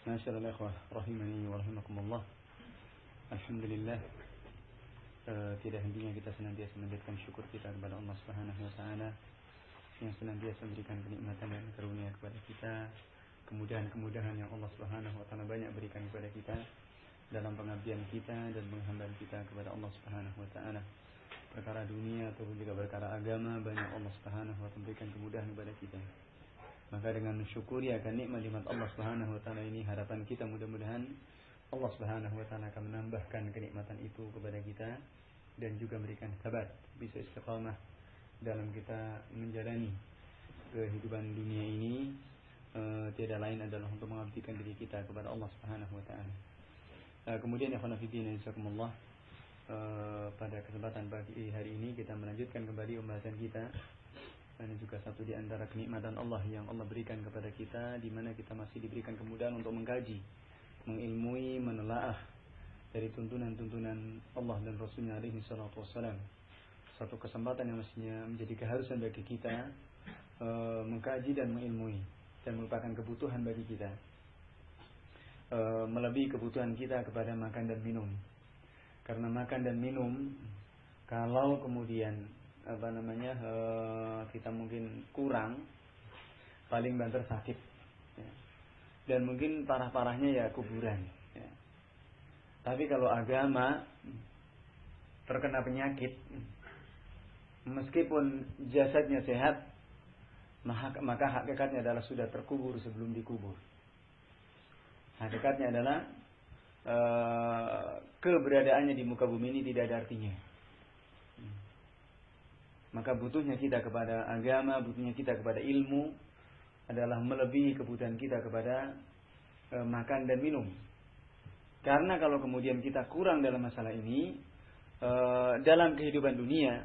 Masyaallah ikhwah rahimani wa rahimakumullah. Alhamdulillah, tidak hentinya kita senantiasa menjadikan syukur kita kepada Allah Subhanahu wa taala yang senantiasa memberikan kenikmatan dan karunia kepada kita, kemudahan-kemudahan yang Allah Subhanahu wa taala banyak berikan kepada kita dalam pengabdian kita dan penghambaan kita kepada Allah Subhanahu wa taala. Perkara dunia ataupun juga perkara agama, banyak Allah Subhanahu wa taala berikan kemudahan kepada kita. Maka dengan mensyukuri akan nikmat-nikmat Allah Subhanahu wa taala ini, harapan kita mudah-mudahan Allah Subhanahu wa taala akan menambahkan kenikmatan itu kepada kita dan juga memberikan sabat, bisa istiqamah dalam kita menjalani kehidupan dunia ini. Tiada lain adalah untuk mengabdikan diri kita kepada Allah Subhanahu wa taala. Kemudian ya khonafidin insyaallah, pada kesempatan pagi hari ini kita melanjutkan kembali pembahasan kita. Ini juga satu di antara kenikmatan Allah yang Allah berikan kepada kita, di mana kita masih diberikan kemudahan untuk mengkaji, mengilmui, menelaah dari tuntunan-tuntunan Allah dan Rasulnya alaihi salatu wassalam. Satu kesempatan yang mestinya menjadi keharusan bagi kita, mengkaji dan mengilmui, dan merupakan kebutuhan bagi kita, melebihi kebutuhan kita kepada makan dan minum. Karena makan dan minum, kalau kemudian kita mungkin kurang, paling banter sakit, ya. Dan mungkin parah-parahnya ya kuburan, ya. Tapi kalau agama terkena penyakit, meskipun jasadnya sehat, maka hakikatnya adalah sudah terkubur sebelum dikubur. Hakikatnya adalah keberadaannya di muka bumi ini tidak ada artinya. Maka butuhnya kita kepada agama, butuhnya kita kepada ilmu adalah melebihi kebutuhan kita kepada makan dan minum. Karena kalau kemudian kita kurang dalam masalah ini, dalam kehidupan dunia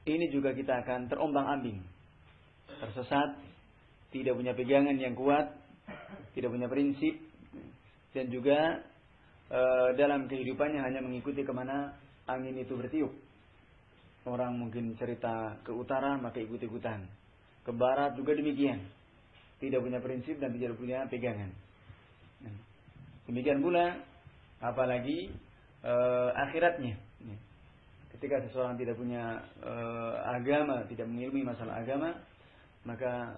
ini juga kita akan terombang-ambing, tersesat, tidak punya pegangan yang kuat, tidak punya prinsip, dan juga dalam kehidupannya hanya mengikuti kemana angin itu bertiup. Orang mungkin cerita ke utara maka ikut-ikutan, ke barat juga demikian, tidak punya prinsip dan tidak punya pegangan. Demikian pula apalagi akhiratnya. Ketika seseorang tidak punya agama, tidak mengilmui masalah agama, maka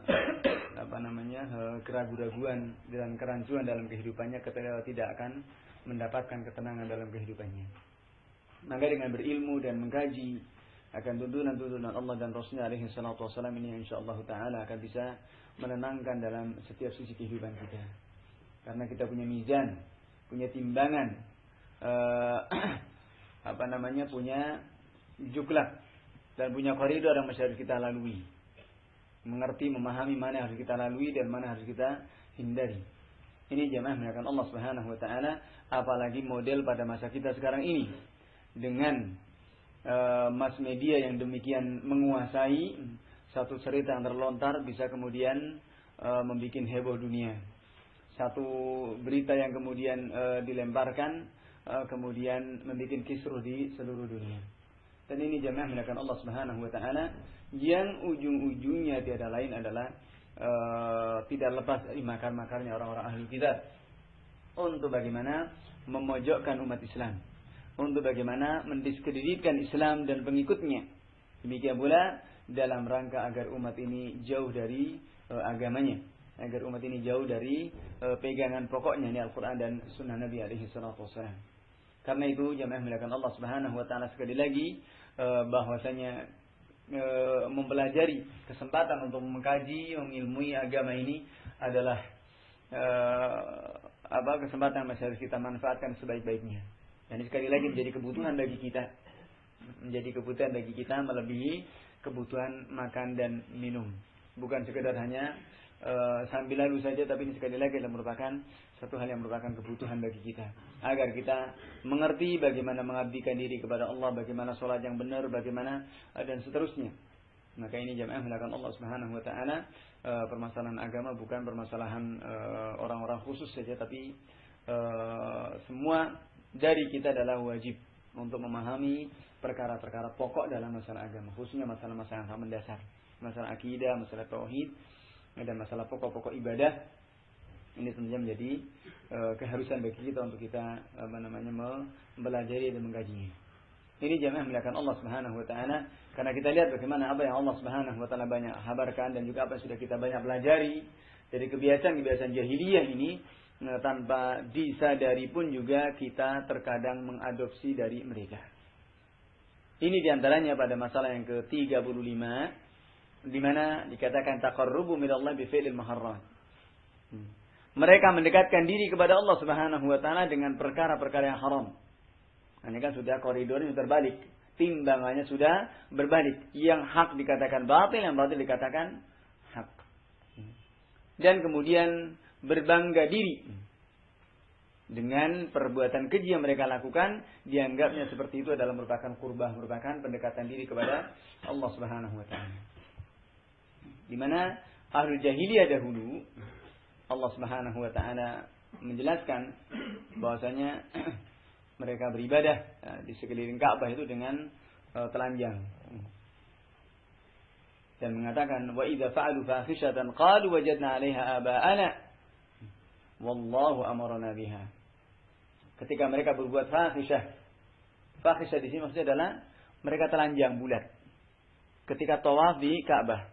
keraguan-raguan dan kerancuan dalam kehidupannya ketika tidak akan mendapatkan ketenangan dalam kehidupannya. Maka dengan berilmu dan mengkaji akan tuntunan-tuntunan Allah dan Rasulnya alaihi salatu wassalam ini, insyaallah ta'ala akan bisa menenangkan dalam setiap sisi kehidupan kita. Karena kita punya mizan, punya timbangan, punya juklak, dan punya koridor yang masih harus kita lalui. Mengerti, memahami mana yang harus kita lalui dan mana harus kita hindari. Ini jamaah menyatakan Allah Subhanahu wa taala, apalagi model pada masa kita sekarang ini dengan mass media yang demikian menguasai, satu cerita yang terlontar bisa kemudian membuat heboh dunia. Satu berita yang kemudian dilemparkan kemudian membuat kisruh di seluruh dunia. Dan ini jamaah menyatakan Allah Subhanahu wa taala yang ujung-ujungnya tiada lain adalah tidak lepas dari makar-makarnya orang-orang ahli kitab untuk bagaimana memojokkan umat Islam, untuk bagaimana mendiskreditkan Islam dan pengikutnya. Demikian pula dalam rangka agar umat ini jauh dari agamanya, agar umat ini jauh dari pegangan pokoknya, ini Al-Quran dan Sunnah Nabi alaihi salatu wassalam. Karena itu jamaah melakukan Allah Subhanahu wa taala sekali lagi bahwasanya mempelajari kesempatan untuk mengkaji, mengilmui agama ini adalah kesempatan yang masih harus kita manfaatkan sebaik-baiknya. Dan sekali lagi menjadi kebutuhan bagi kita, melebihi kebutuhan makan dan minum. Bukan sekedar hanya sambil lalu saja, tapi ini sekali lagi adalah merupakan satu hal yang merupakan kebutuhan bagi kita, agar kita mengerti bagaimana mengabdikan diri kepada Allah, bagaimana sholat yang benar, bagaimana dan seterusnya. Maka ini jamaah melakukan Allah Subhanahu wa taala, permasalahan agama bukan permasalahan orang-orang khusus saja, tapi semua dari kita adalah wajib untuk memahami perkara-perkara pokok dalam masalah agama, khususnya masalah-masalah yang sangat mendasar, masalah akidah, masalah tauhid, dan masalah pokok-pokok ibadah Ini tentunya menjadi keharusan bagi kita untuk kita mempelajari dan mengkajinya. Ini jamaah muliakan Allah Subhanahu wa taala, karena kita lihat bagaimana apa yang Allah Subhanahu wa taala banyak habarkan dan juga apa yang sudah kita banyak pelajari dari kebiasaan-kebiasaan jahiliyah ini, tanpa disadari pun juga kita terkadang mengadopsi dari mereka. Ini diantaranya pada masalah yang ke-35, di mana dikatakan taqarrubu minallah bi fi'lil muharram. Mereka mendekatkan diri kepada Allah Subhanahu wa taala dengan perkara-perkara yang haram. Ini kan sudah koridornya terbalik, timbangannya sudah berbalik. Yang hak dikatakan batil, yang batil dikatakan hak. Dan kemudian berbangga diri dengan perbuatan keji yang mereka lakukan, dianggapnya seperti itu adalah merupakan qurbah, merupakan pendekatan diri kepada Allah Subhanahu wa taala. Di mana ahlul jahiliyah dahulu Allah Subhanahu wa taala menjelaskan bahwasanya mereka beribadah di sekeliling Ka'bah itu dengan telanjang. Dan mengatakan wa idza fa'alu fahishatan qalu wajadna 'alaiha aba'ana wallahu amarna biha. Ketika mereka berbuat fahisyah. Fahisyah di sini maksudnya adalah mereka telanjang bulat ketika tawaf di Ka'bah.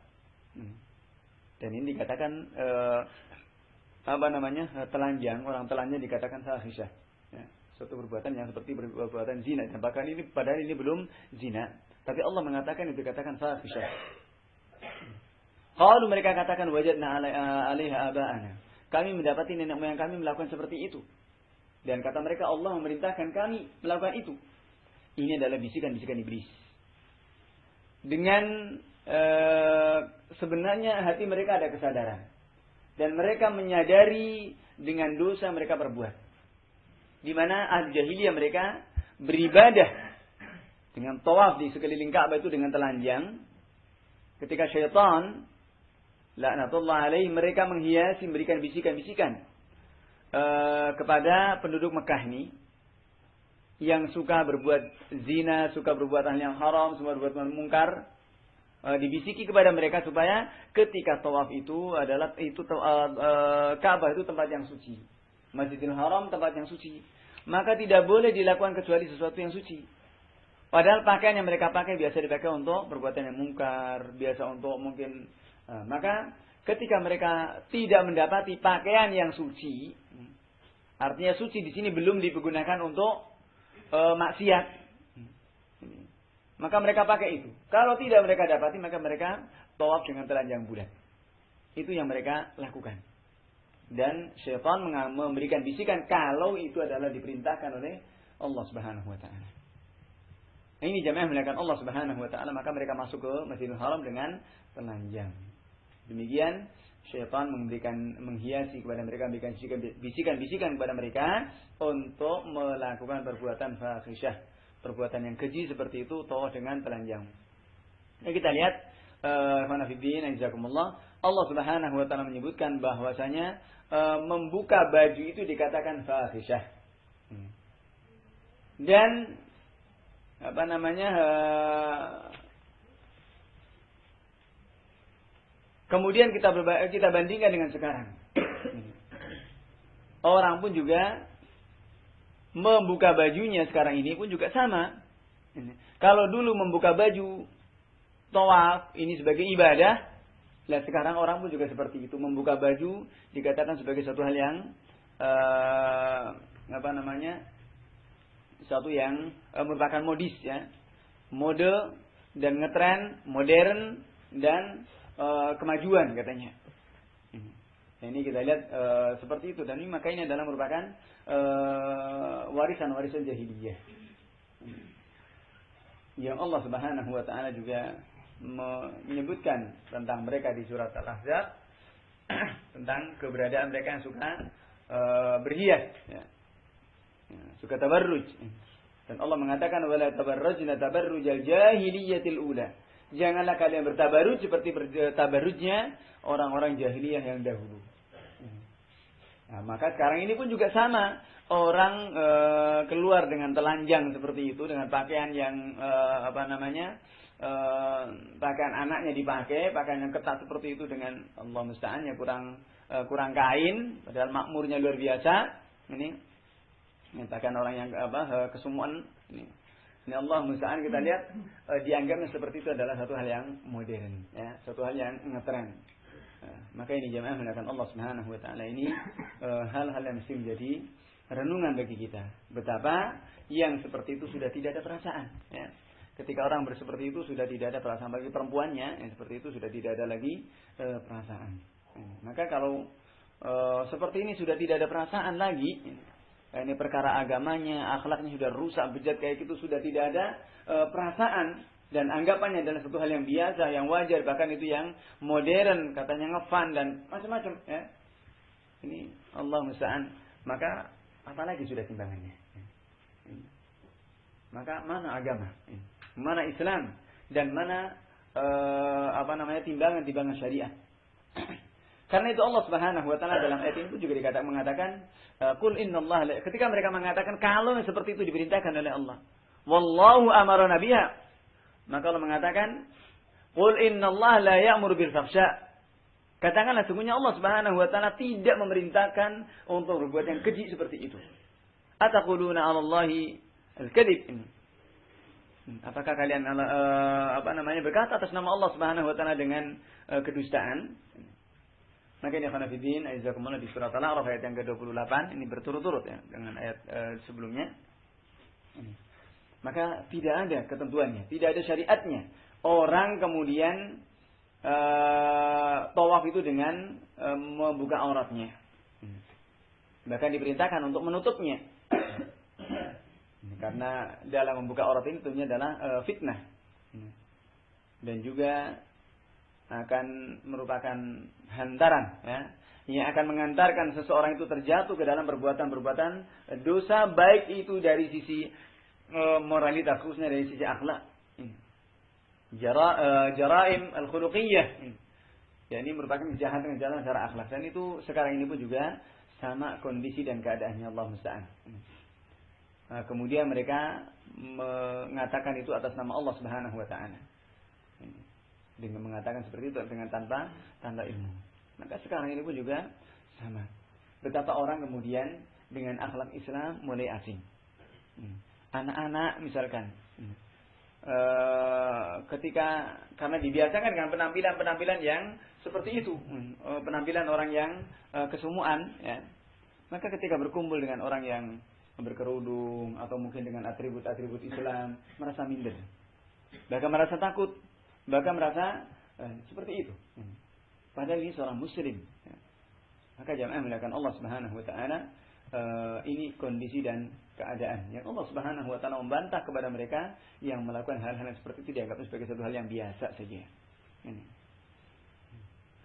Dan ini dikatakan telanjang, orang telanjang dikatakan fahisyah. Ya, suatu perbuatan yang seperti perbuatan zina. Dan bahkan ini padahal ini belum zina, tapi Allah mengatakan itu dikatakan fahisyah. Kalau mereka katakan wajadna 'alaiha aba'ana. Kami mendapati nenek moyang kami melakukan seperti itu. Dan kata mereka Allah memerintahkan kami melakukan itu. Ini adalah bisikan-bisikan iblis. Dengan sebenarnya hati mereka ada kesadaran. Dan mereka menyadari dengan dosa mereka perbuat. Di mana ahli jahiliyah mereka beribadah dengan tawaf di sekeliling Ka'bah itu dengan telanjang. Ketika syaitan laknatullah alaihi mereka menghiasi, memberikan bisikan-bisikan kepada penduduk Mekah ini yang suka berbuat zina, suka berbuat hal yang haram, suka berbuat mungkar, dibisiki kepada mereka supaya ketika tawaf itu adalah Ka'bah itu tempat yang suci, Masjidil Haram tempat yang suci, maka tidak boleh dilakukan kecuali sesuatu yang suci. Padahal pakaian yang mereka pakai biasa dipakai untuk perbuatan yang mungkar, biasa untuk mungkin maka ketika mereka tidak mendapati pakaian yang suci, artinya suci di sini belum digunakan untuk maksiat, maka mereka pakai itu. Kalau tidak mereka dapati, maka mereka tawaf dengan telanjang bulat. Itu yang mereka lakukan. Dan syaitan memberikan bisikan kalau itu adalah diperintahkan oleh Allah Subhanahu wa taala. Ini jamaah melakukan Allah Subhanahu wa taala, maka mereka masuk ke Masjidil Haram dengan telanjang. Demikian syaitan menghiasi kepada mereka, memberikan bisikan-bisikan kepada mereka untuk melakukan perbuatan fahisyah, perbuatan yang keji seperti itu, tawaf dengan telanjang. Nah, kita lihat Allah Subhanahu wa taala menyebutkan bahwasanya membuka baju itu dikatakan fahisyah. Dan kemudian kita bandingkan dengan sekarang. Orang pun juga membuka bajunya sekarang ini pun juga sama. Kalau dulu membuka baju tawaf ini sebagai ibadah, lah sekarang orang pun juga seperti itu, membuka baju dikatakan sebagai suatu hal yang satu yang merupakan modis, ya, mode dan ngetren, modern dan kemajuan katanya. Nah, ini kita lihat seperti itu, dan ini maka ini adalah merupakan warisan-warisan jahiliyah yang Allah Subhanahu wa taala juga menyebutkan tentang mereka di surat Al-Ahzab tentang keberadaan mereka yang suka berhias, ya. Suka tabarruj. Dan Allah mengatakan wala tabarrujna tabarrujal jahiliyatil ula. Janganlah kalian bertabarruj seperti tabarrujnya orang-orang jahiliyah yang dahulu. Nah, maka sekarang ini pun juga sama. Orang keluar dengan telanjang seperti itu, dengan pakaian yang pakaian anaknya dipakai, pakaian yang ketat seperti itu, dengan Allah musta'an ya kurang kurang kain, padahal makmurnya luar biasa. Ini mengatakan orang yang kesumuan ini. Ini Allah musta'an, kita lihat dianggapnya seperti itu adalah satu hal yang modern, ya, satu hal yang ngetren. Maka ini jamaah mengatakan Allah Subhanahu wa taala ini hal-hal yang mesti menjadi renungan bagi kita. Betapa yang seperti itu sudah tidak ada perasaan, ya. Ketika orang seperti itu sudah tidak ada perasaan, bagi perempuannya yang seperti itu sudah tidak ada lagi perasaan. Maka kalau seperti ini sudah tidak ada perasaan lagi, ini perkara agamanya, akhlaknya sudah rusak, bejat kayak gitu, sudah tidak ada perasaan dan anggapannya adalah satu hal yang biasa, yang wajar, bahkan itu yang modern, katanya ngefan dan macam-macam, ya. Ini Allah musta'an. Maka apalagi sudah timbangannya? Maka mana agama? Mana Islam dan mana timbangan syariat? Karena itu Allah Subhanahu wa taala dalam ayat ini juga mengatakan qul innallaha, ketika mereka mengatakan kalau seperti itu diperintahkan oleh Allah, wallahu amarna biha, maka Allah mengatakan qul innallaha la ya'muru bil fahsya, katakanlah sesungguhnya Allah Subhanahu wa taala tidak memerintahkan untuk berbuat yang keji seperti itu. Ataquluna 'alallahi al-kadhib, apakah kalian berkata atas nama Allah Subhanahu wa taala dengan kedustaan? Maka ini akan fillah aizakumullah di surat Al-A'raf ayat yang ke-28, ini berturut-turut ya dengan ayat sebelumnya. Maka tidak ada ketentuannya, tidak ada syariatnya. Orang kemudian tawaf itu dengan membuka auratnya. Bahkan diperintahkan untuk menutupnya. Karena dalam membuka aurat ini tentunya adalah fitnah. Dan juga akan merupakan hantaran, ya, yang akan mengantarkan seseorang itu terjatuh ke dalam perbuatan-perbuatan dosa, baik itu dari sisi moralitas, khususnya dari sisi akhlak. Jaraim al-khuluqiyyah. Ya, ini merupakan kejahatan-kejahatan secara akhlak, dan itu sekarang ini pun juga sama kondisi dan keadaannya, Allah musta'an. Kemudian mereka mengatakan itu atas nama Allah Subhanahu wa taala. Dengan mengatakan seperti itu dengan tanpa ilmu. Maka sekarang ini pun juga sama. Betapa orang kemudian dengan akhlak Islam mulai asing. Anak-anak misalkan, ketika karena dibiasakan dengan penampilan yang seperti itu, penampilan orang yang kesumuan, ya. Maka ketika berkumpul dengan orang yang berkerudung atau mungkin dengan atribut-atribut Islam, merasa minder, bahkan merasa takut, bahkan merasa seperti itu. Padahal ini seorang muslim. Maka jamaah melakukan Allah Subhanahu wa taala, ini kondisi dan keadaan yang Allah Subhanahu wa taala membantah kepada mereka yang melakukan hal-hal yang seperti itu, dianggapnya sebagai satu hal yang biasa saja. Ini.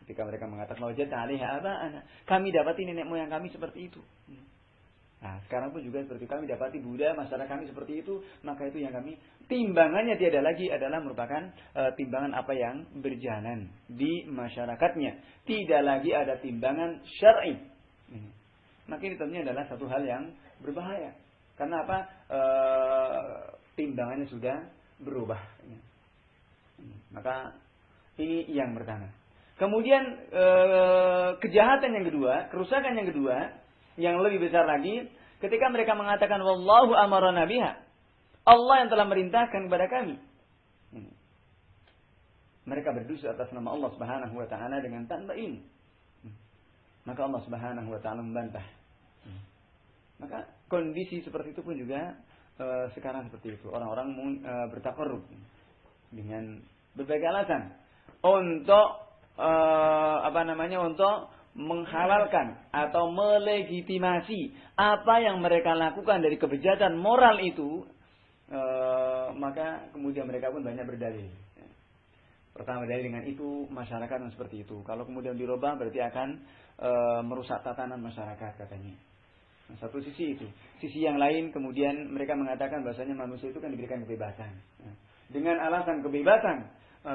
Ketika mereka mengatakan wajadna 'alaiha aba'ana, kami dapati nenek moyang kami seperti itu. Nah, sekarang pun juga seperti kami dapati budaya masyarakat kami seperti itu, maka itu yang kami timbangannya tiada lagi adalah merupakan timbangan apa yang berjalan di masyarakatnya, tidak lagi ada timbangan syar'i. Maka ini tentunya adalah satu hal yang berbahaya. Karena apa? Timbangannya sudah berubah. Maka ini yang pertama. Kemudian kejahatan yang kedua, kerusakan yang kedua, yang lebih besar lagi, ketika mereka mengatakan wallahu amarna biha, Allah yang telah merintahkan kepada kami. Mereka berdusta atas nama Allah Subhanahu wa taala dengan tanpa ilmu. Maka Allah Subhanahu wa taala membantah. Maka kondisi seperti itu pun juga sekarang seperti itu. Orang-orang bertakarrub dengan berbagai alasan untuk untuk menghalalkan atau melegitimasi apa yang mereka lakukan dari kebejatan moral itu, maka kemudian mereka pun banyak berdalil. Pertama berdalil dengan itu masyarakat yang seperti itu. Kalau kemudian dirubah berarti akan merusak tatanan masyarakat katanya. Nah, satu sisi itu. Sisi yang lain kemudian mereka mengatakan bahasanya manusia itu kan diberikan kebebasan. Nah, dengan alasan kebebasan,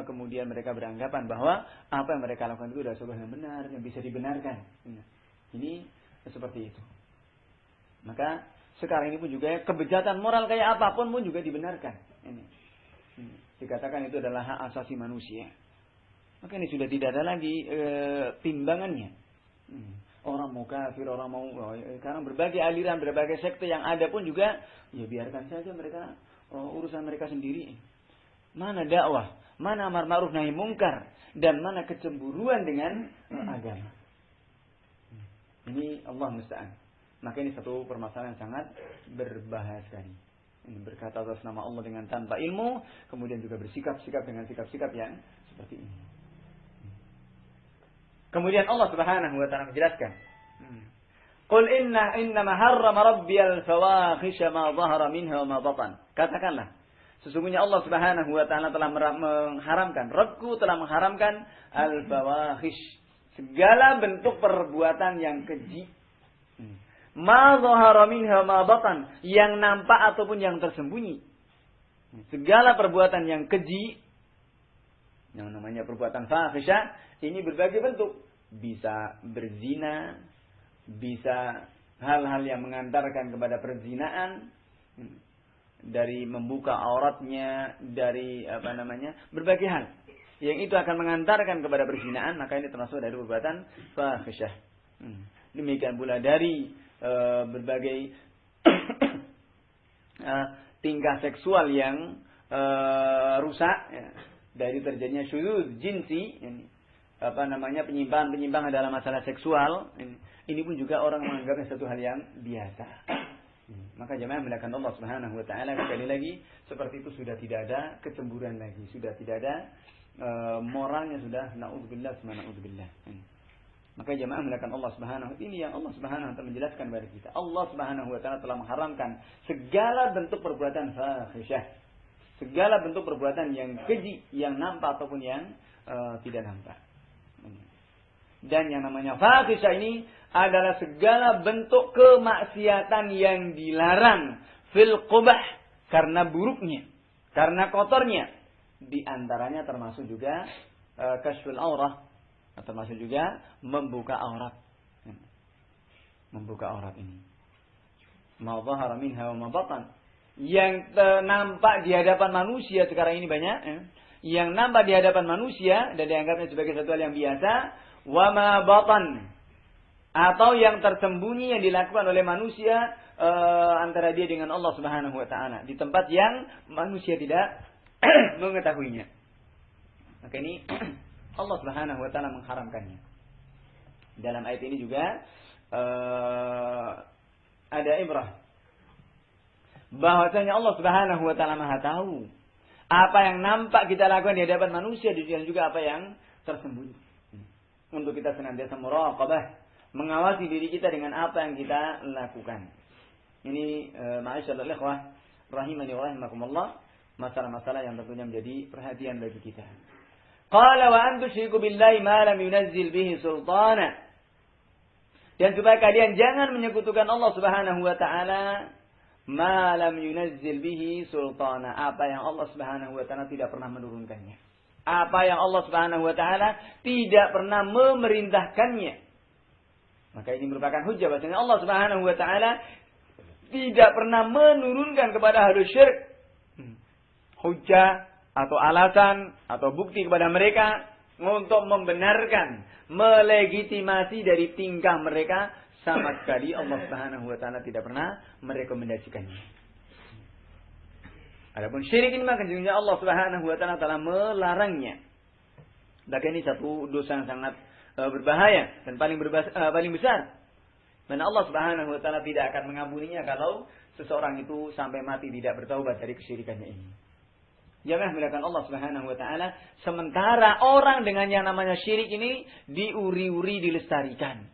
kemudian mereka beranggapan bahwa apa yang mereka lakukan itu adalah sesuatu yang benar, yang bisa dibenarkan. Ini seperti itu. Maka sekarang ini pun juga kebejatan moral kayak apapun pun juga dibenarkan. Ini. Dikatakan itu adalah hak asasi manusia. Maka ini sudah tidak ada lagi timbangannya. Orang mau kafir, orang mau sekarang berbagai aliran, berbagai sekte yang ada pun juga ya biarkan saja mereka urusan mereka sendiri. Mana dakwah, mana amar ma'ruf nahi mungkar, dan mana kecemburuan dengan agama. Ini Allah musta'an. Maka ini satu permasalahan yang sangat berbahaya sekali. Ini berkata atas nama Allah dengan tanpa ilmu, kemudian juga bersikap-sikap dengan sikap-sikap yang seperti ini. Kemudian Allah Subhanahu wa taala menjelaskan, "Qul innama harrama rabbiyal fawahisha ma dhahara minha wa ma batan." Katakanlah, sesungguhnya Allah Subhanahu wa taala telah mengharamkan, Rabbku telah mengharamkan al-fawahish, segala bentuk perbuatan yang keji. Ma dhahara minha ma batan, yang nampak ataupun yang tersembunyi. Segala perbuatan yang keji, yang namanya perbuatan fahisha, ini berbagai bentuk. Bisa berzina, bisa hal-hal yang mengantarkan kepada perzinaan, dari membuka auratnya, dari berbagai hal yang itu akan mengantarkan kepada perzinaan, maka ini termasuk dari perbuatan fahisyah. Demikian pula dari berbagai tingkah seksual yang rusak, ya, dari terjadinya syuzuz jinsi, penyimpangan dalam masalah seksual, ini pun juga orang menganggapnya satu hal yang biasa. Maka jemaah melakukan Allah Subhanahu wa taala, sekali lagi seperti itu sudah tidak ada kecemburuan lagi, sudah tidak ada moralnya, sudah naudzubillah summa naudzubillah. Maka jemaah melakukan Allah Subhanahu wa taala, ini yang Allah Subhanahu wa taala menjelaskan kepada kita. Allah Subhanahu wa taala telah mengharamkan segala bentuk perbuatan fahisyah, segala bentuk perbuatan yang keji, yang nampak ataupun yang tidak nampak. Dan yang namanya fahisyah ini adalah segala bentuk kemaksiatan yang dilarang fil qubah, karena buruknya, karena kotornya. Di antaranya termasuk juga kashful aurah, termasuk juga membuka aurat. Membuka aurat ini. Ma dhahara minha wa ma batan. Yang nampak di hadapan manusia sekarang ini banyak, yang nampak di hadapan manusia dan dianggapnya sebagai satu hal yang biasa, wa ma batan, atau yang tersembunyi yang dilakukan oleh manusia antara dia dengan Allah Subhanahu wa taala di tempat yang manusia tidak mengetahuinya. Maka ini Allah Subhanahu wa taala mengharamkannya. Dalam ayat ini juga ada ibrah bahwasanya Allah Subhanahu wa taala Maha tahu apa yang nampak kita lakukan di hadapan manusia dan juga apa yang tersembunyi. Untuk kita senantiasa muraqabah, mengawasi diri kita dengan apa yang kita lakukan. Ini ma'asyiral ikhwah rahimani wa rahimakumullah, masalah-masalah yang tentunya menjadi perhatian bagi kita. Qala wa an tusyriku billahi ma lam yunazzil bihi sultana. Dan supaya kalian jangan menyekutukan Allah Subhanahu wa taala ma lam yunazzil bihi sultana, apa yang Allah Subhanahu wa taala tidak pernah menurunkannya. Apa yang Allah Subhanahu wa taala tidak pernah memerintahkannya. Maka ini merupakan hujjah bahwasanya Allah Subhanahu wa taala tidak pernah menurunkan kepada ahli syirik hujjah atau alasan atau bukti kepada mereka untuk membenarkan, melegitimasi dari tingkah mereka. Sama sekali Allah Subhanahu wa taala tidak pernah merekomendasikannya. Adapun syirik ini maka sesungguhnya Allah Subhanahu wa taala telah melarangnya. Bahkan ini satu dosa yang sangat berbahaya dan paling besar. Dan Allah Subhanahu wa taala tidak akan mengampuninya kalau seseorang itu sampai mati tidak bertaubat dari kesyirikannya ini. Jangan melakukan Allah Subhanahu wa taala sementara orang dengan yang namanya syirik ini diuri-uri, dilestarikan.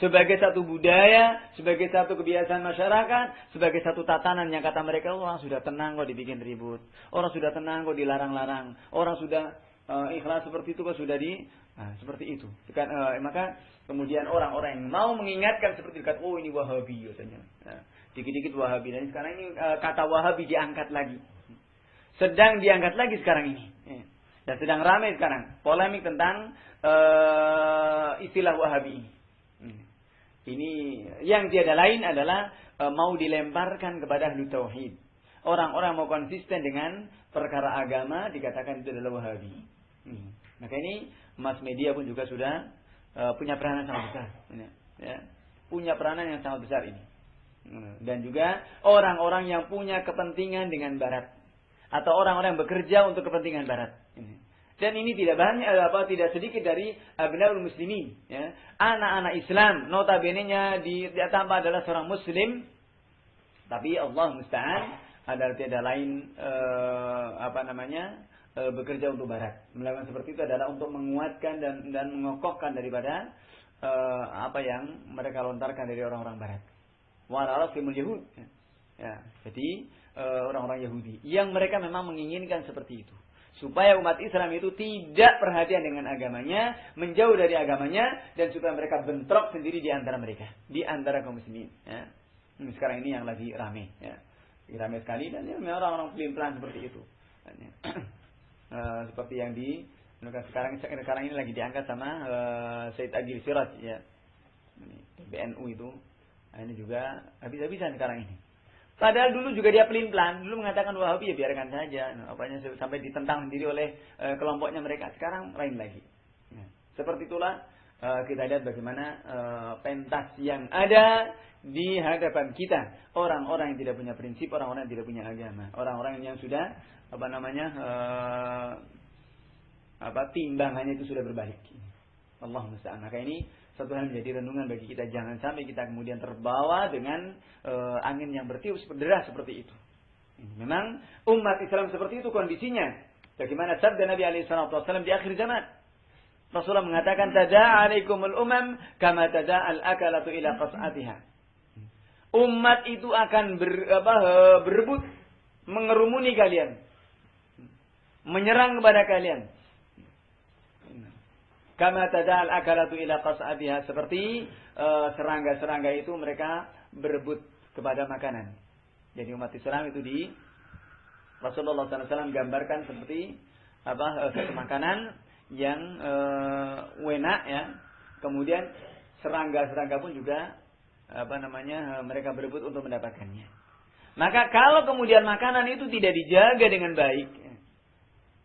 Sebagai satu budaya, sebagai satu kebiasaan masyarakat, sebagai satu tatanan yang kata mereka, orang sudah tenang kok dibikin ribut, orang sudah tenang kok dilarang-larang, orang sudah ikhlas seperti itu kok sudah seperti itu. Maka kemudian orang-orang yang mau mengingatkan seperti itu, oh ini Wahabi katanya. Dikit-dikit Wahabi, dan sekarang ini kata Wahabi diangkat lagi. Sedang diangkat lagi sekarang ini. Dan sedang ramai sekarang polemik tentang istilah Wahabi ini. Ini yang tiada lain adalah mau dilemparkan kepada ahli tauhid. Orang-orang mau konsisten dengan perkara agama dikatakan itu adalah Wahabi. Maka ini mass media pun juga sudah punya peranan sangat besar. Ya, punya peranan yang sangat besar ini. Dan juga orang-orang yang punya kepentingan dengan Barat atau orang-orang yang bekerja untuk kepentingan Barat. Dan ini tidak banyak tidak sedikit dari abnaul muslimin, ya. Anak-anak Islam notabene-nya dia tanpa adalah seorang muslim, tapi Allah musta'an adalah tiada lain bekerja untuk Barat. Melakukan seperti itu adalah untuk menguatkan dan mengokohkan daripada apa yang mereka lontarkan dari orang-orang Barat. Warasimul Yahud. Ya, jadi orang-orang Yahudi yang mereka memang menginginkan seperti itu, supaya umat Islam itu tidak perhatian dengan agamanya, menjauh dari agamanya, dan supaya mereka bentrok sendiri di antara mereka, di antara kaum muslimin. Ya. Sekarang ini yang lagi rame, ya. Rame sekali, dan ya, orang-orang pelin-pelan seperti itu. Seperti yang sekarang ini lagi diangkat sama Said Agil Siraj, ya. BNU itu. Ini juga habis-habisan sekarang ini. Padahal dulu juga dia pelin-pelan, dulu mengatakan Wahabi ya biarkan saja, sampai ditentang sendiri oleh kelompoknya mereka. Sekarang lain lagi. Seperti itulah kita lihat bagaimana pentas yang ada di hadapan kita, orang-orang yang tidak punya prinsip, orang-orang yang tidak punya agama, orang-orang yang sudah timbangannya itu sudah berbalik. Allahumma musta'an. Maka ini satu hal menjadi renungan bagi kita, jangan sampai kita kemudian terbawa dengan angin yang bertiup berderas seperti itu. Memang umat Islam seperti itu kondisinya. Bagaimana sabda Nabi SAW di akhir zaman? Rasulullah mengatakan, tada'alaikumul umam kama tada'al akalatu ila qas'atiha. Umat itu akan berebut, mengerumuni kalian, menyerang kepada kalian. Kama tada'al akalatu ila qas'atiha, seperti serangga-serangga itu mereka berebut kepada makanan. Jadi umat Islam itu di Rasulullah SAW gambarkan seperti satu makanan yang enak, ya. Kemudian serangga-serangga pun juga mereka berebut untuk mendapatkannya. Maka kalau kemudian makanan itu tidak dijaga dengan baik,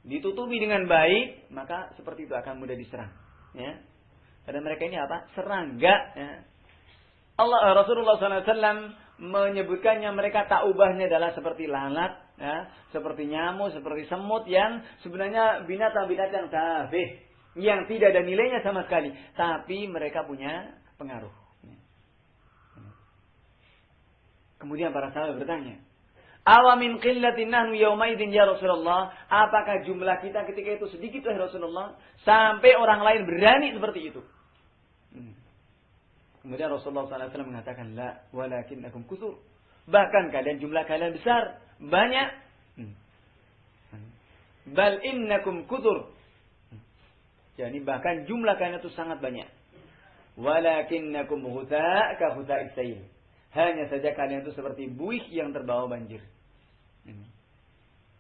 ditutupi dengan baik, maka seperti itu akan mudah diserang, ya. Karena mereka ini serangga, ya. Rasulullah SAW menyebutkannya, mereka tak ubahnya adalah seperti lalat, ya, seperti nyamuk, seperti semut, yang sebenarnya binatang-binatang tafih, yang tidak ada nilainya sama sekali, tapi mereka punya pengaruh. Kemudian para sahabat bertanya, awamin qillatin nahnu yaumaidin ya Rasulullah, apakah jumlah kita ketika itu sedikit wahai Rasulullah, sampai orang lain berani seperti itu? Kemudian Rasulullah SAW mengatakan, la walakinnakum kutsur, bahkan jumlah kalian besar, banyak. Bal innakum kutsur, jadi bahkan jumlah kalian itu sangat banyak. Walakinnakum hutha ka hutha'is sayl, hanya saja kalian itu seperti buih yang terbawa banjir.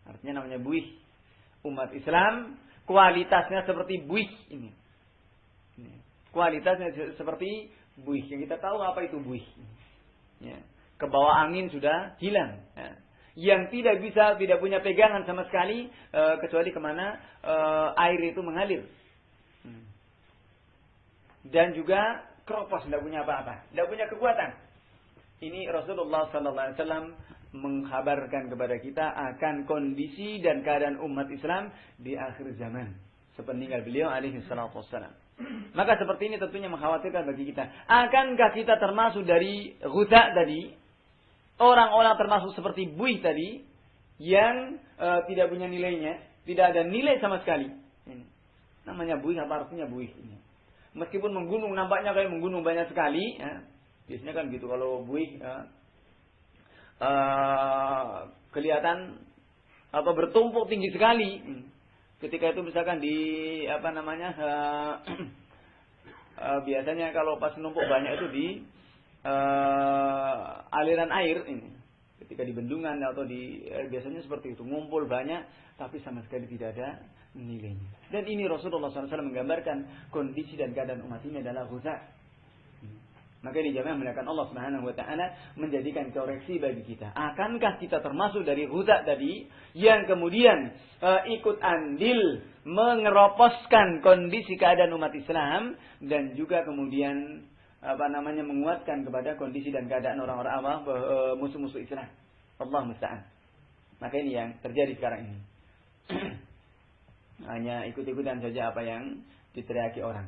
Artinya namanya buih. Umat Islam kualitasnya seperti buih ini. Kualitasnya seperti buih. Yang kita tahu apa itu buih. Ya. Kebawa angin sudah hilang. Ya. Yang tidak punya pegangan sama sekali kecuali kemana air itu mengalir. Dan juga keropos, tidak punya apa-apa, tidak punya kekuatan. Ini Rasulullah SAW mengkhabarkan kepada kita akan kondisi dan keadaan umat Islam di akhir zaman sepeninggal beliau alaihi salatu wassalam. Maka seperti ini tentunya mengkhawatirkan bagi kita. Akankah kita termasuk dari ghutha tadi, orang-orang termasuk seperti buih tadi, yang tidak punya nilainya, tidak ada nilai sama sekali. Ini namanya buih. Apa artinya buih ini? Meskipun menggunung, nampaknya kayak menggunung banyak sekali, ya. Biasanya kan gitu, kalau buih kelihatan bertumpuk tinggi sekali. Ketika itu misalkan di biasanya kalau pas numpuk banyak itu di aliran air ini. Ketika di bendungan atau biasanya seperti itu, ngumpul banyak tapi sama sekali tidak ada nilainya. Dan ini Rasulullah SAW menggambarkan kondisi dan keadaan umat ini adalah ghutha. Maka ini jamaah melakukan Allah Subhanahu wa taala menjadikan koreksi bagi kita. Akankah kita termasuk dari ghuzat tadi yang kemudian ikut andil mengeroposkan kondisi keadaan umat Islam dan juga kemudian menguatkan kepada kondisi dan keadaan orang-orang musuh-musuh Islam. Allah musta'an. Maka ini yang terjadi sekarang ini. Hanya ikut-ikutan saja apa yang diteriaki orang.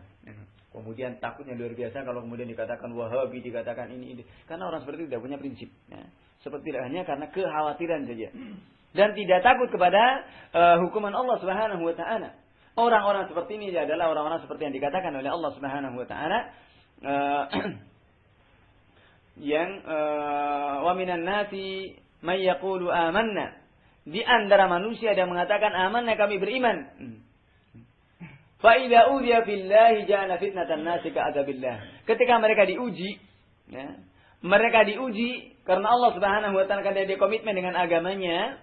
Kemudian takutnya luar biasa kalau kemudian dikatakan Wahabi, dikatakan ini. Karena orang seperti itu tidak punya prinsip. Ya. Seperti hanya karena kekhawatiran saja. Dan tidak takut kepada hukuman Allah Subhanahu wa taala. Orang-orang seperti ini adalah orang-orang seperti yang dikatakan oleh Allah Subhanahu wa taala yang wa minan nasi may yaqulu amanna. Di antara manusia ada yang mengatakan amanna, kami beriman. Fa idza udhiya fillahi ja'ala fitnatan nasi ka'adabillah. Ketika mereka diuji, ya, mereka diuji karena Allah Subhanahu wa taala karena dia komitmen dengan agamanya.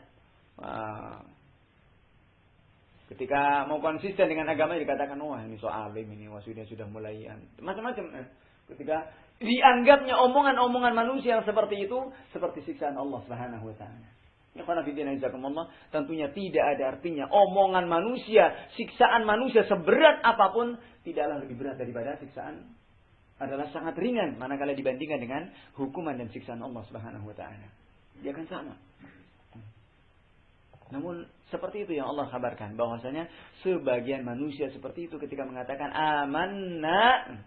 Ketika mau konsisten dengan agamanya dikatakan wah ini so alim ini, wah sudah mulai macam-macam. Ketika dianggapnya omongan-omongan manusia yang seperti itu seperti siksaan Allah Subhanahu wa taala. Tentunya tidak ada artinya omongan manusia, siksaan manusia seberat apapun tidaklah lebih berat daripada siksaan, adalah sangat ringan manakala dibandingkan dengan hukuman dan siksaan Allah Subhanahu wa taala. Dia akan sama. Namun seperti itu yang Allah kabarkan bahwasanya sebagian manusia seperti itu ketika mengatakan amanna,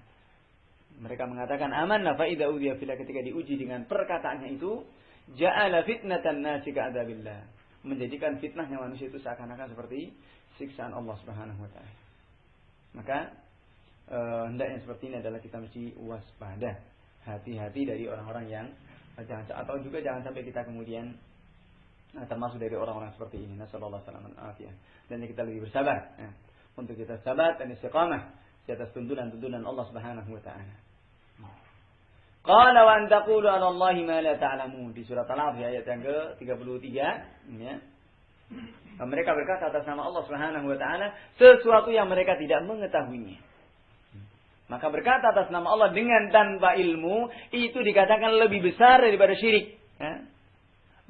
mereka mengatakan amanna fa idza udhiya fillah, ketika diuji dengan perkataannya itu ja'ala fitnatan nasi ka'adabillah, menjadikan fitnahnya manusia itu seakan-akan seperti siksaan Allah Subhanahu wa taala. Maka hendaknya seperti ini adalah kita mesti waspada, hati-hati dari orang-orang yang atau juga jangan sampai kita kemudian termasuk dari orang-orang seperti ini. Nasallallahu alaihi wasallam. Dan kita lebih bersabar untuk kita sabar dan istiqamah di atas tuntunan-tuntunan Allah Subhanahu wa taala. Qala wa an taqulu 'ala Allahi ma la ta'lamun, di surat Al-A'raf ayat yang ke-33, ya. Mereka berkata atas nama Allah Subhanahu wa taala sesuatu yang mereka tidak mengetahuinya. Maka berkata atas nama Allah dengan tanpa ilmu itu dikatakan lebih besar daripada syirik, ya.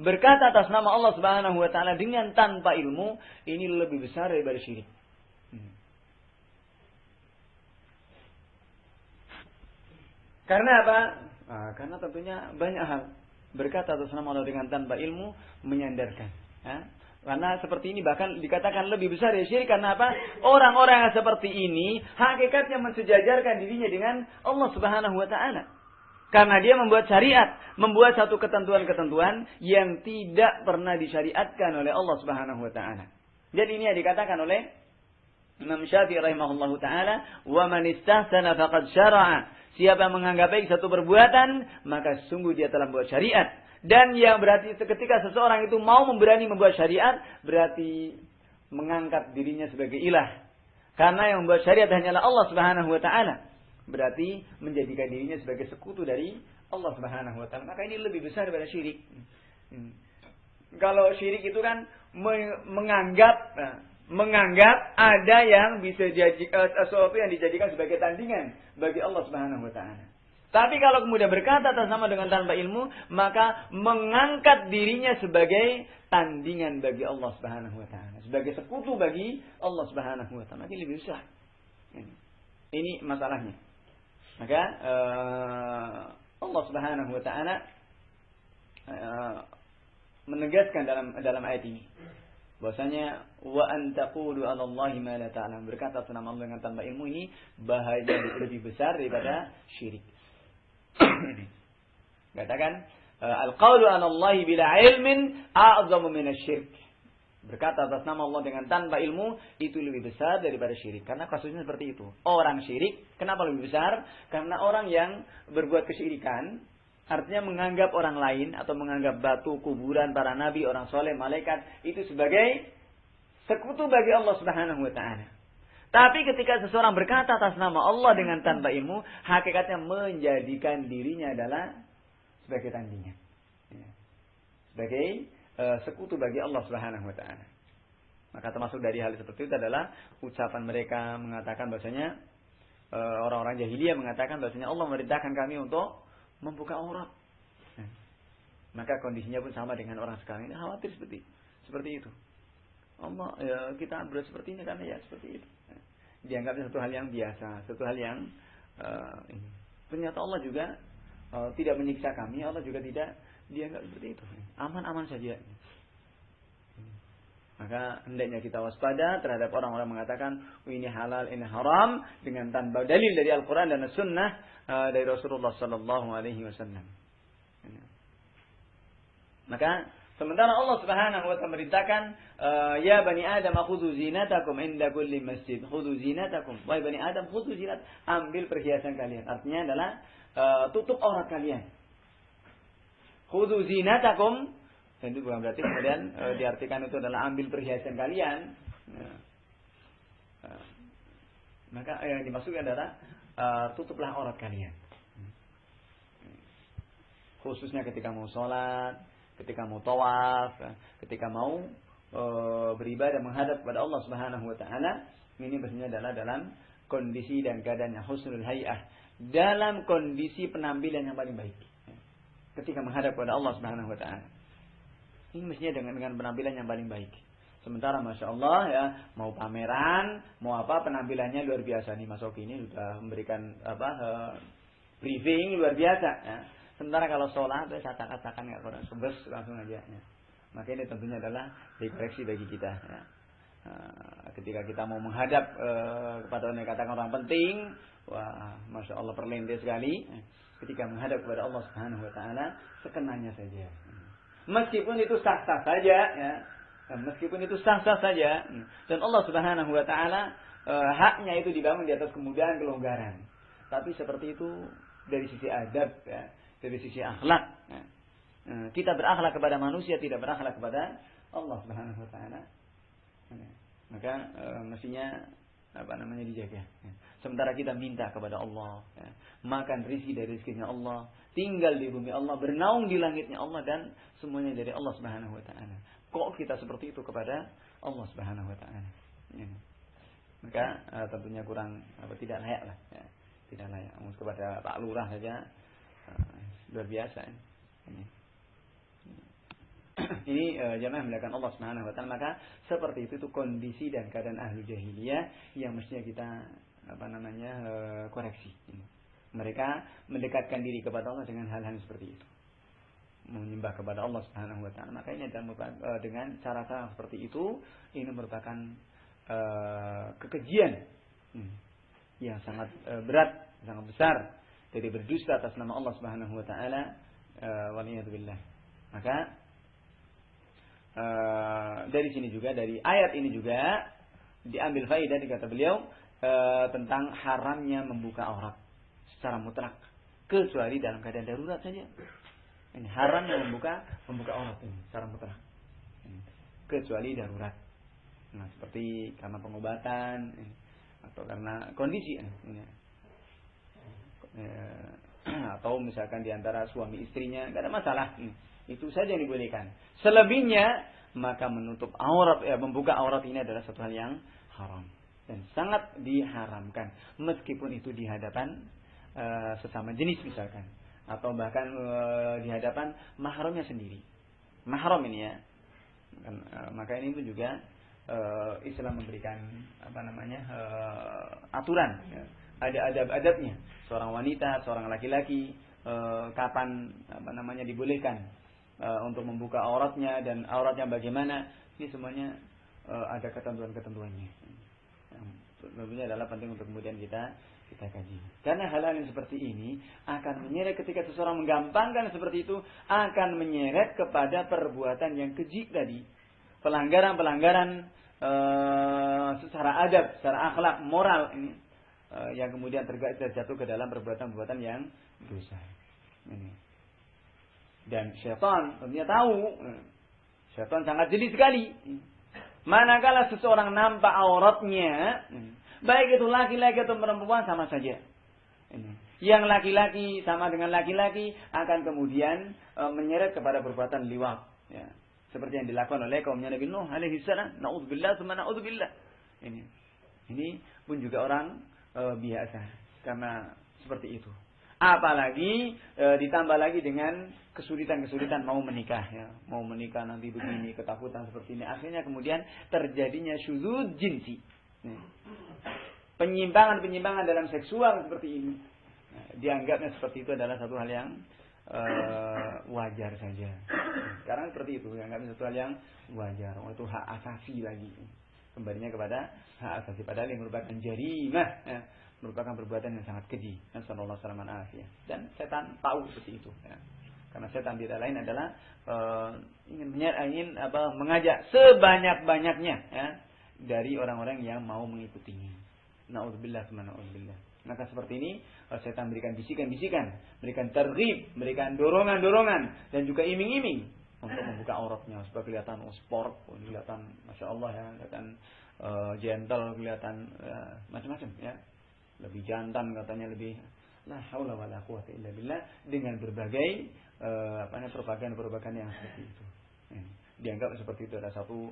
Berkata atas nama Allah Subhanahu wa taala dengan tanpa ilmu ini lebih besar daripada syirik. Karena apa? Karena tentunya banyak hal. Berkata atas nama Allah dengan tanpa ilmu menyandarkan. Ya? Karena seperti ini bahkan dikatakan lebih besar dari syirik. Karena apa? Orang-orang yang seperti ini hakikatnya mensejajarkan dirinya dengan Allah Subhanahu wa taala. Karena dia membuat syariat, membuat satu ketentuan-ketentuan yang tidak pernah disyariatkan oleh Allah Subhanahu wa taala. Jadi ini yang dikatakan oleh Imam Syafi'i rahimahullahu taala, "Wa man istahsana faqad syara'a." Siapa yang menganggap baik satu perbuatan, maka sungguh dia telah membuat syariat. Dan yang berarti ketika seseorang itu mau berani membuat syariat, berarti mengangkat dirinya sebagai ilah. Karena yang membuat syariat hanyalah Allah Subhanahu wa taala. Berarti menjadikan dirinya sebagai sekutu dari Allah Subhanahu wa taala. Maka ini lebih besar daripada syirik. Kalau syirik itu kan menganggap ada yang bisa jadi sesuatu yang dijadikan sebagai tandingan bagi Allah Subhanahu wa taala. Tapi kalau kemudian berkata atas nama dengan tanpa ilmu, maka mengangkat dirinya sebagai tandingan bagi Allah Subhanahu wa taala, sebagai sekutu bagi Allah Subhanahu wa taala. Ini lebih besar. Ini masalahnya. Maka Allah Subhanahu wa taala menegaskan dalam ayat ini bahwasanya wa an taqulu 'ala Allahi ma la ta'lam, berkata atas nama Allah dengan tanpa ilmu ini bahaya lebih besar daripada syirik. Katakan al-qaulu 'ala Allahi bila ilmin a'zamu min asy-syirk. Berkata atas nama Allah dengan tanpa ilmu itu lebih besar daripada syirik. Karena kasusnya seperti itu. Orang syirik kenapa lebih besar? Karena orang yang berbuat kesyirikan, artinya menganggap orang lain atau menganggap batu, kuburan, para nabi, orang soleh, malaikat itu sebagai sekutu bagi Allah Subhanahu wa taala. Tapi ketika seseorang berkata atas nama Allah dengan tanpa ilmu, hakikatnya menjadikan dirinya adalah sebagai tandingan. Sebagai sekutu bagi Allah Subhanahu wa taala. Maka termasuk dari hal seperti itu adalah ucapan mereka mengatakan bahasanya orang-orang jahiliyah mengatakan bahwasanya Allah memerintahkan kami untuk membuka aurat. Maka kondisinya pun sama dengan orang sekarang ini, khawatir seperti itu. Allah kita berbuat seperti ini karena ya seperti itu. Dianggapnya satu hal yang biasa, satu hal yang ini. Ternyata Allah juga tidak menyiksa kami, Allah juga tidak dianggap seperti itu. Aman-aman saja. Maka hendaknya kita waspada terhadap orang-orang mengatakan ini halal, ini haram dengan tanpa dalil dari Al-Quran dan As-Sunnah dari Rasulullah Sallallahu Alaihi Wasallam. Maka sementara Allah Subhanahu Wa Taala merintahkan, ya bani Adam, khudhu zinatakum inda kulli masjid, khudhu zinatakum. Wahai bani Adam, khudhu zinat, ambil perhiasan kalian. Artinya adalah tutup aurat kalian. Khudhu zinatakum. Dan itu bukan berarti kemudian diartikan itu adalah ambil perhiasan kalian. Maka yang dimaksudkan adalah tutuplah aurat kalian. Khususnya ketika mau sholat, ketika mau tawaf, ketika mau beribadah menghadap kepada Allah Subhanahu Wa Taala. Ini maksudnya adalah dalam kondisi dan keadaan yang husnul hay'ah, dalam kondisi penampilan yang paling baik. Ketika menghadap kepada Allah Subhanahu Wa Taala. Ini mestinya dengan penampilan yang paling baik. Sementara Masya Allah ya, mau pameran, mau apa, penampilannya luar biasa. Nih Mas Oki ini sudah memberikan briefing luar biasa. Ya. Sementara kalau sholat, acak-acakan nggak kurang sebes langsung aja. Ya. Maka ini tentunya adalah dikoreksi bagi kita. Ya. Ketika kita mau menghadap kepada orang yang katakan orang penting, wah Masya Allah perlente sekali. Ketika menghadap kepada Allah Subhanahu Wa Taala, sekenanya saja. Meskipun itu sah-sah saja, ya. Meskipun itu sah-sah saja, dan Allah Subhanahu Wa Taala haknya itu dibangun di atas kemudahan, kelonggaran. Tapi seperti itu dari sisi adab, ya, dari sisi akhlak. Ya. Kita berakhlak kepada manusia, tidak berakhlak kepada Allah Subhanahu Wa Taala. Maka mestinya dijaga. Ya. Sementara kita minta kepada Allah, ya, makan rezeki dari rezekinya Allah, tinggal di bumi Allah, bernaung di langitnya Allah, dan semuanya dari Allah Subhanahu Wa Taala. Kok kita seperti itu kepada Allah Subhanahu Wa Taala? Ya. Maka tentunya kurang tidak layak lah. Ya. Tidak layak. Kepada Pak Lurah saja luar biasa. Ya. Ini jamaah melakukan Allah Subhanahu Wa Taala. Maka seperti itu kondisi dan keadaan ahli jahiliyah yang mestinya kita koreksi. Mereka mendekatkan diri kepada Allah dengan hal-hal seperti itu, menyembah kepada Allah Subhanahu Wa Taala. Maka ini dengan cara-cara seperti itu, ini merupakan kekejian yang sangat berat, sangat besar, dari berdusta atas nama Allah Subhanahu Wa Taala. Waliyadzubillah. Maka dari sini juga, dari ayat ini juga diambil faedah, kata beliau, tentang haramnya membuka aurat secara mutlak, kecuali dalam keadaan darurat saja. Ini haramnya membuka aurat ini secara mutlak, kecuali darurat. Nah, seperti karena pengobatan atau karena kondisi atau misalkan diantara suami istrinya, tidak ada masalah. Itu saja yang dibolehkan. Selebihnya maka menutup aurat, membuka aurat ini adalah satu hal yang haram dan sangat diharamkan, meskipun itu di hadapan sesama jenis misalkan, atau bahkan di hadapan mahramnya sendiri. Mahram ini ya. Maka ini pun juga Islam memberikan aturan. Ya. Ada adab-adabnya. Seorang wanita, seorang laki-laki kapan dibolehkan untuk membuka auratnya, dan auratnya bagaimana. Ini semuanya ada ketentuan-ketentuannya. Tentunya adalah penting untuk kemudian kita kaji. Karena hal-hal yang seperti ini akan menyeret, ketika seseorang menggampangkan seperti itu, akan menyeret kepada perbuatan yang keji tadi. Pelanggaran-pelanggaran secara adab, secara akhlak, moral ini, yang kemudian terjatuh ke dalam perbuatan-perbuatan yang dosa. Ini. Dan syaitan tentunya tahu. Syaitan sangat jeli sekali. Manakala seseorang nampak auratnya, baik itu laki-laki atau perempuan sama saja. Yang laki-laki sama dengan laki-laki akan kemudian menyeret kepada perbuatan liwat. Ya. Seperti yang dilakukan oleh kaumnya Nabi Nuh alaihi salam. Na'udzubillah tsumma na'udzubillah. Ini pun juga orang biasa karena seperti itu. Apalagi ditambah lagi dengan kesulitan-kesulitan mau menikah ya. Mau menikah nanti begini, ketakutan seperti ini. Akhirnya kemudian terjadinya syuzuz jinsi. Penyimpangan-penyimpangan dalam seksual seperti ini. Nah, dianggapnya seperti itu adalah satu hal yang wajar saja. Sekarang seperti itu, dianggapnya satu hal yang wajar. Itu hak asasi lagi. Kembalinya kepada hak asasi. Padahal yang merupakan jarimah. Ya. Merupakan perbuatan yang sangat keji. Nasallallahu alaihi wasallam. Dan setan tahu seperti itu. Ya. Karena setan tidak lain adalah ingin mengajak sebanyak-banyaknya ya, dari orang-orang yang mau mengikutinya. Na'udzubillah, na'udzubillah. Maka seperti ini setan berikan bisikan-bisikan, berikan targhib, berikan dorongan-dorongan dan juga iming-iming untuk membuka auratnya supaya kelihatan sport, kelihatan masya Allah ya, kelihatan gentle, kelihatan macam-macam ya. Lebih jantan katanya, lebih la haula wala quwata illa billah, dengan berbagai propaganda yang seperti itu. Dianggap seperti itu ada satu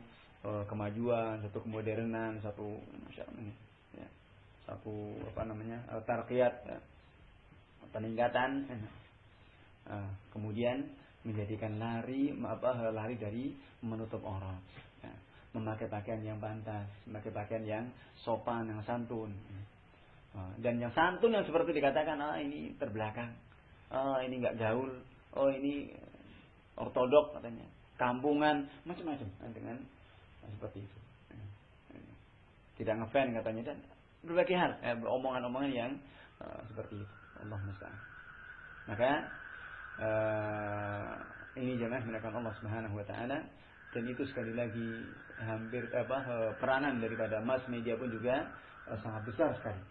kemajuan, satu kemodernan, satu ya, satu tarqiyat ya, peningkatan. Kemudian menjadikan lari dari menutup aurat. Ya. Memakai pakaian yang pantas, memakai pakaian yang sopan, yang santun. Dan yang santun yang seperti dikatakan, ini terbelakang, ini enggak gaul, ini ortodok katanya, kampungan, macam-macam dengan seperti itu. Tidak ngefan katanya dan berbagai hal, omongan-omongan yang seperti itu. Allah musta'an. Maka ini jemaah menakan Allah Subhanahu wa taala, dan itu sekali lagi hampir peranan daripada mass media pun juga sangat besar sekali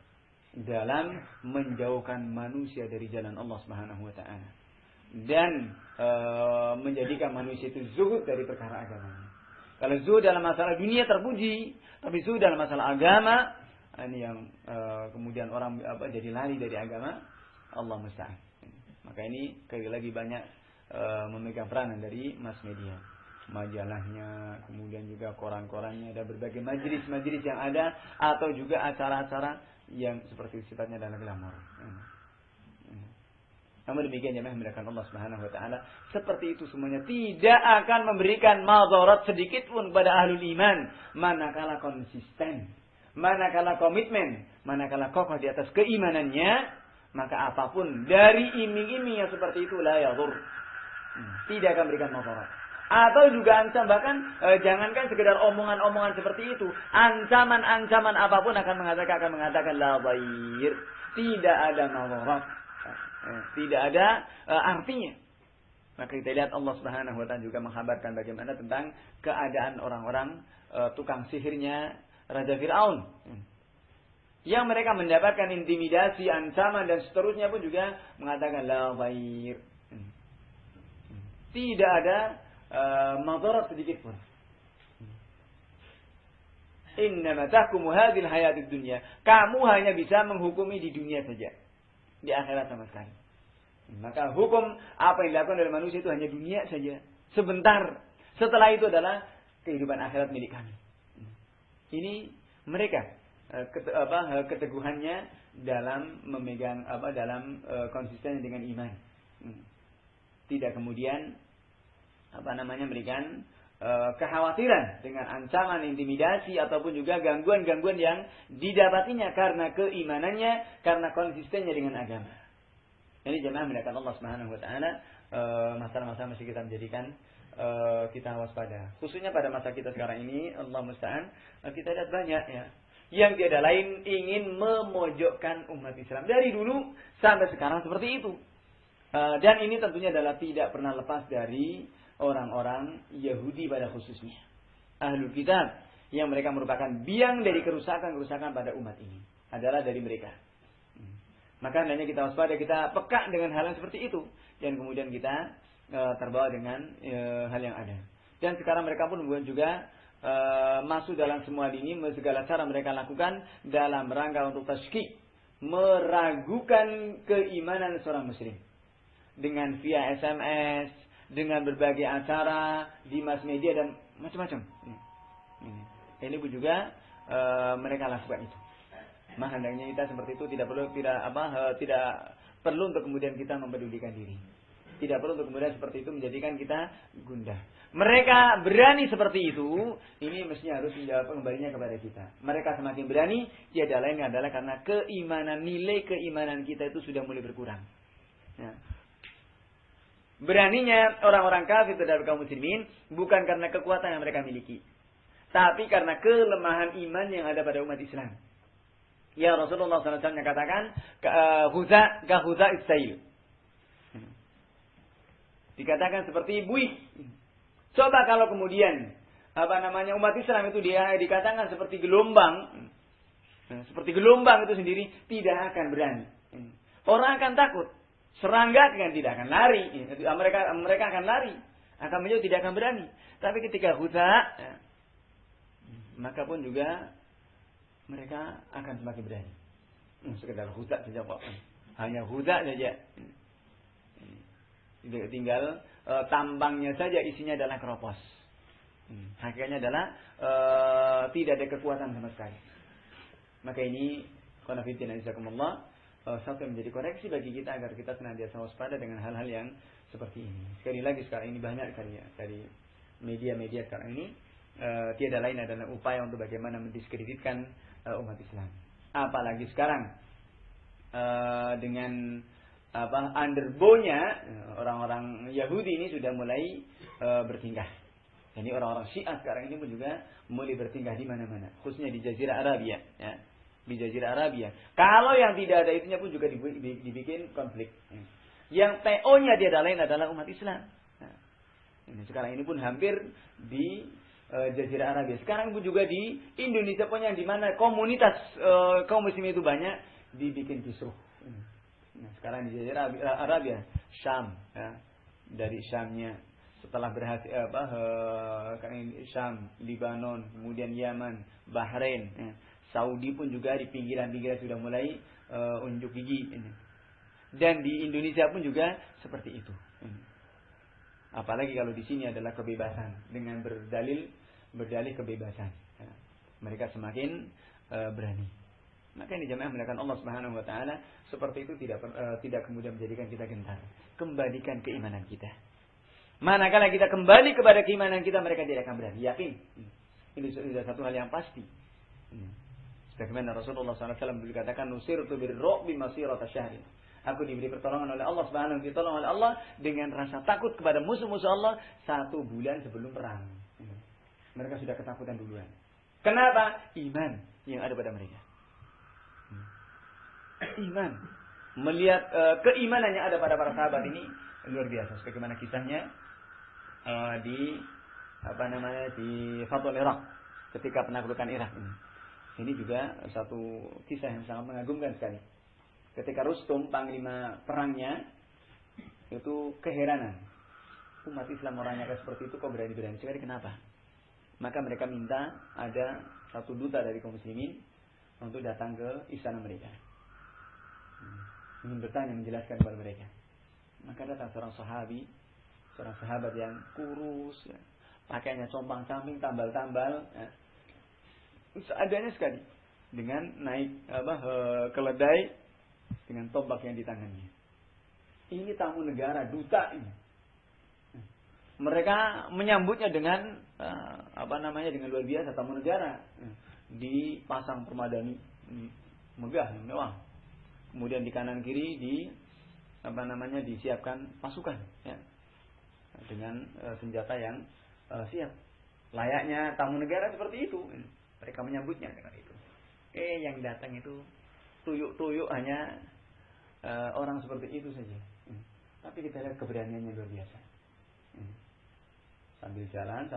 dalam menjauhkan manusia dari jalan Allah Subhanahu wa taala dan menjadikan manusia itu zuhud dari perkara agamanya. Kalau zuhud dalam masalah dunia terpuji, tapi zuhud dalam masalah agama ini yang kemudian orang jadi lari dari agama, Allah musta'an. Maka ini sekali lagi banyak memegang peranan dari mass media, majalahnya, kemudian juga koran-korannya, ada berbagai majelis-majelis yang ada, atau juga acara-acara yang seperti sifatnya adalah glamor. Namun demikian jemaah mendapatkan Allah Subhanahu wa taala, seperti itu semuanya tidak akan memberikan madarat sedikit pun kepada ahlul iman manakala konsisten, manakala komitmen, manakala kokoh di atas keimanannya, maka apapun dari iming-iming yang seperti itu la yadur, tidak akan memberikan madarat. Atau juga ancam, bahkan jangankan sekedar omongan-omongan seperti itu, ancaman-ancaman apapun akan mengatakan la dhair, tidak ada madarat, tidak ada artinya. Maka kita lihat Allah Subhanahu wa taala juga menghabarkan bagaimana tentang keadaan orang-orang tukang sihirnya Raja Fir'aun, yang mereka mendapatkan intimidasi, ancaman dan seterusnya pun juga mengatakan la dhair, tidak ada madarat sedikit pun. Innama tahkumu hadhil hayatid dunya. Kamu hanya bisa menghukumi di dunia saja. Di akhirat sama sekali. Maka hukum apa yang dilakukan oleh manusia itu hanya dunia saja. Sebentar. Setelah itu adalah kehidupan akhirat milik kami. Ini mereka keteguhannya dalam memegang dalam konsisten dengan iman. Tidak kemudian memberikan kekhawatiran dengan ancaman, intimidasi ataupun juga gangguan-gangguan yang didapatinya karena keimanannya, karena konsistennya dengan agama. Ini jemaah mendapatkan Allah Subhanahu wa taala, masalah-masalah mesti kita menjadikan kita waspada. Khususnya pada masa kita sekarang ini, Allah musta'an, kita lihat banyak ya yang tiada lain ingin memojokkan umat Islam dari dulu sampai sekarang seperti itu. Dan ini tentunya adalah tidak pernah lepas dari orang-orang Yahudi pada khususnya, Ahlul Kitab, yang mereka merupakan biang dari kerusakan-kerusakan pada umat ini, adalah dari mereka. Maka hendaknya kita waspada, kita peka dengan hal yang seperti itu, dan kemudian kita terbawa dengan hal yang ada. Dan sekarang mereka pun juga masuk dalam semua ini, segala cara mereka lakukan dalam rangka untuk tasykik, meragukan keimanan seorang muslim dengan via SMS, dengan berbagai acara di mass media dan macam-macam. Ini pun juga mereka lakukan itu. hendaknya kita seperti itu, tidak perlu untuk kemudian kita mempedulikan diri. Tidak perlu untuk kemudian seperti itu menjadikan kita gundah. Mereka berani seperti itu, ini mestinya harus menjawab kembalinya kepada kita. Mereka semakin berani, tiada lain adalah karena nilai keimanan kita itu sudah mulai berkurang. Ya. Beraninya orang-orang kafir terhadap kaum muslimin bukan karena kekuatan yang mereka miliki, tapi karena kelemahan iman yang ada pada umat Islam. Ya Rasulullah SAW yang katakan, Huza Isail. Dikatakan seperti buih. Coba kalau kemudian umat Islam itu dia dikatakan seperti gelombang. Seperti gelombang itu sendiri tidak akan berani. Orang akan takut. Serangga kan tidak akan lari. Mereka akan lari. Akan menjauh, tidak akan berani. Tapi ketika huza, maka pun juga mereka akan semakin berani. Sekedar huza saja kok. Hanya huza saja. Tinggal tambangnya saja isinya adalah keropos. Hakikatnya adalah tidak ada kekuatan sama sekali. Maka ini qanafiddin azakumullah, satu yang menjadi koreksi bagi kita agar kita senantiasa waspada dengan hal-hal yang seperti ini. Sekali lagi sekarang ini banyak sekali ya, dari media-media sekarang ini tiada lain adalah upaya untuk bagaimana mendiskreditkan umat Islam. Apalagi sekarang dengan underbownya orang-orang Yahudi ini sudah mulai bertingkah. Jadi orang-orang Syiah sekarang ini pun juga mulai bertingkah di mana-mana, khususnya di Jazirah Arabia. Ya. Di Jazirah Arabia. Kalau yang tidak ada itunya pun juga dibikin konflik. Ya. Yang PO-nya tiada lain adalah umat Islam. Nah, ini sekarang ini pun hampir di Jazirah Arabia. Sekarang pun juga di Indonesia pun yang di mana komunitas kaum muslimin itu banyak, dibikin kisruh. Nah, sekarang di Jazirah Arabia, Syam, ya, dari Syamnya setelah berhasil Syam, Lebanon, kemudian Yaman, Bahrain, ya. Saudi pun juga di pinggiran-pinggiran sudah mulai unjuk gigi. Dan di Indonesia pun juga seperti itu. Apalagi kalau di sini adalah kebebasan dengan berdalih kebebasan. Ya. Mereka semakin berani. Maka ini jemaah melakukan Allah Subhanahu wa taala seperti itu tidak kemudian menjadikan kita gentar. Kembalikan keimanan kita. Manakala kita kembali kepada keimanan kita, mereka tidak akan berani. Yakin. Ini sudah satu hal yang pasti. Sebagaimana Rasulullah SAW dikatakan, nusirtu birru'bi masirata syahrin. Aku diberi pertolongan oleh Allah Subhanahu wa taala, ditolong oleh Allah dengan rasa takut kepada musuh-musuh Allah 1 bulan sebelum perang. Mereka sudah ketakutan duluan. Kenapa? Iman yang ada pada mereka. Iman. Melihat keimanan yang ada pada para sahabat ini luar biasa. Sebagaimana kisahnya di Fathul Iraq, ketika penaklukan Irak ini. Ini juga satu kisah yang sangat mengagumkan sekali. Ketika Rustum, panglima perangnya, itu keheranan. Umat Islam orangnya seperti itu kok berani-berani sekali, kenapa? Maka mereka minta ada satu duta dari kaum muslimin untuk datang ke istana mereka. Ingin bertanya, menjelaskan kepada mereka. Maka datang seorang sahabat yang kurus, ya. Pakaiannya compang-camping, tambal-tambal, ya. Seadanya sekali, dengan naik keledai dengan tombak yang di tangannya. Ini tamu negara, duta ini. Mereka menyambutnya dengan dengan luar biasa, tamu negara. Dipasang permadani megah, mewah. Kemudian di kanan kiri disiapkan pasukan, ya. Dengan senjata yang siap. Layaknya tamu negara seperti itu. Mereka menyambutnya dengan itu. Yang datang itu tuyuk-tuyuk hanya orang seperti itu saja. Tapi kita lihat keberaniannya luar biasa. Sambil jalan,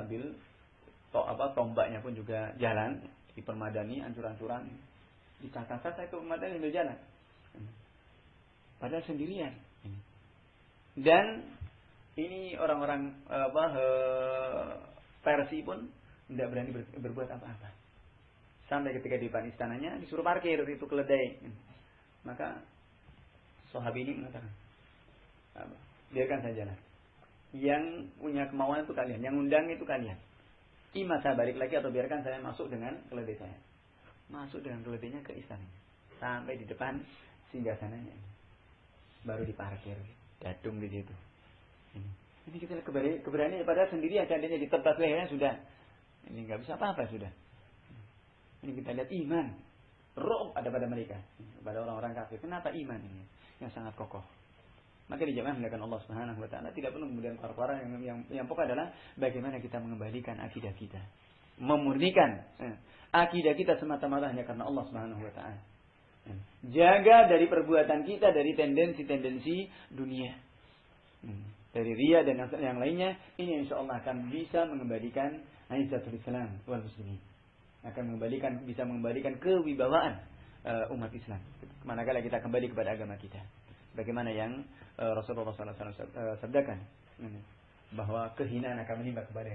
tombaknya pun juga jalan, dipermadani, ancur-ancuran, dicacah-cacah itu permadani sambil jalan. Padahal sendirian. Dan ini orang-orang Persia pun tidak berani berbuat apa-apa. Sampai ketika di depan istananya disuruh parkir itu keledai. Maka sahabat ini mengatakan, biarkan saja lah. Yang punya kemauan itu kalian, yang undang itu kalian. Ima saya balik lagi atau biarkan saya masuk dengan keledai saya. Masuk dengan keledainya ke istananya. sampai di depan singgasananya. Baru diparkir, dadung di situ. Ini kita lihat keberanian padahal sendirian seandainya di tempat lehernya sudah. Ini nggak bisa apa-apa sudah. Ini kita lihat iman. Rob ada pada mereka, pada orang-orang kafir. Kenapa iman ini yang sangat kokoh? Maka di jamaah melakukan Allah Subhanahu wa taala tidak perlu kemudian keluar yang pokok adalah bagaimana kita mengembalikan akidah kita. Memurnikan akidah kita semata-mata hanya karena Allah Subhanahu wa taala. Jaga dari perbuatan kita dari tendensi-tendensi dunia. Dari riya dan yang lainnya, ini insyaallah akan bisa mengembalikan izzatul Islam wal muslimin. Akan bisa mengembalikan kewibawaan umat Islam. Manakala kita kembali kepada agama kita. Bagaimana yang Rasulullah SAW sabdakan bahwa kehinaan akan menimpa kepada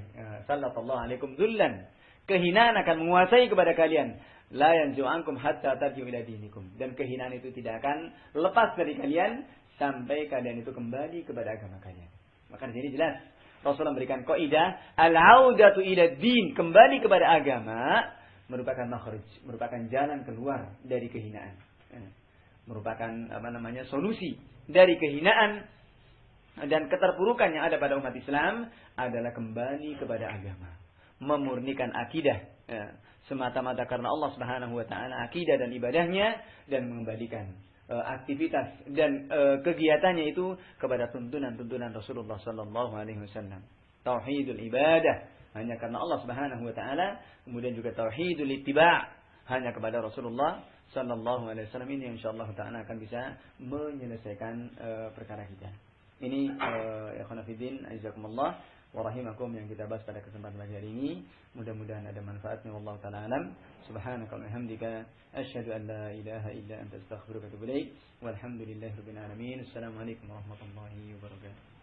sallallahu alaikum dzullan. Kehinaan akan menguasai kepada kalian. La yanzu'ankum hatta tarji'u ila dinikum. Dan kehinaan itu tidak akan lepas dari kalian sampai kalian itu kembali kepada agama kalian. Maka di sini jelas Rasulullah memberikan kaidah al-audatu ila din, kembali kepada agama merupakan makhraj, merupakan jalan keluar dari kehinaan. Merupakan solusi dari kehinaan dan keterpurukan yang ada pada umat Islam adalah kembali kepada agama, memurnikan akidah semata-mata karena Allah Subhanahu wa taala, akidah dan ibadahnya, dan mengembalikan aktivitas dan kegiatannya itu kepada tuntunan-tuntunan Rasulullah sallallahu alaihi wasallam. Tauhidul ibadah hanya karena Allah Subhanahu wa taala, kemudian juga tauhidul ittiba' hanya kepada Rasulullah sallallahu alaihi wasallam. Ini insyaallah taala akan bisa menyelesaikan perkara kita. Ini ikhwan fillah azakumullah wa rahimakum yang kita bahas pada kesempatan pagi hari ini. Mudah-mudahan ada manfaatnya. Wallahu taala alam. Subhanaka wa bihamdika asyhadu an la ilaha illa anta astaghfiruka wa atubu ilaik. Walhamdulillahirabbil alamin. Assalamualaikum warahmatullahi wabarakatuh.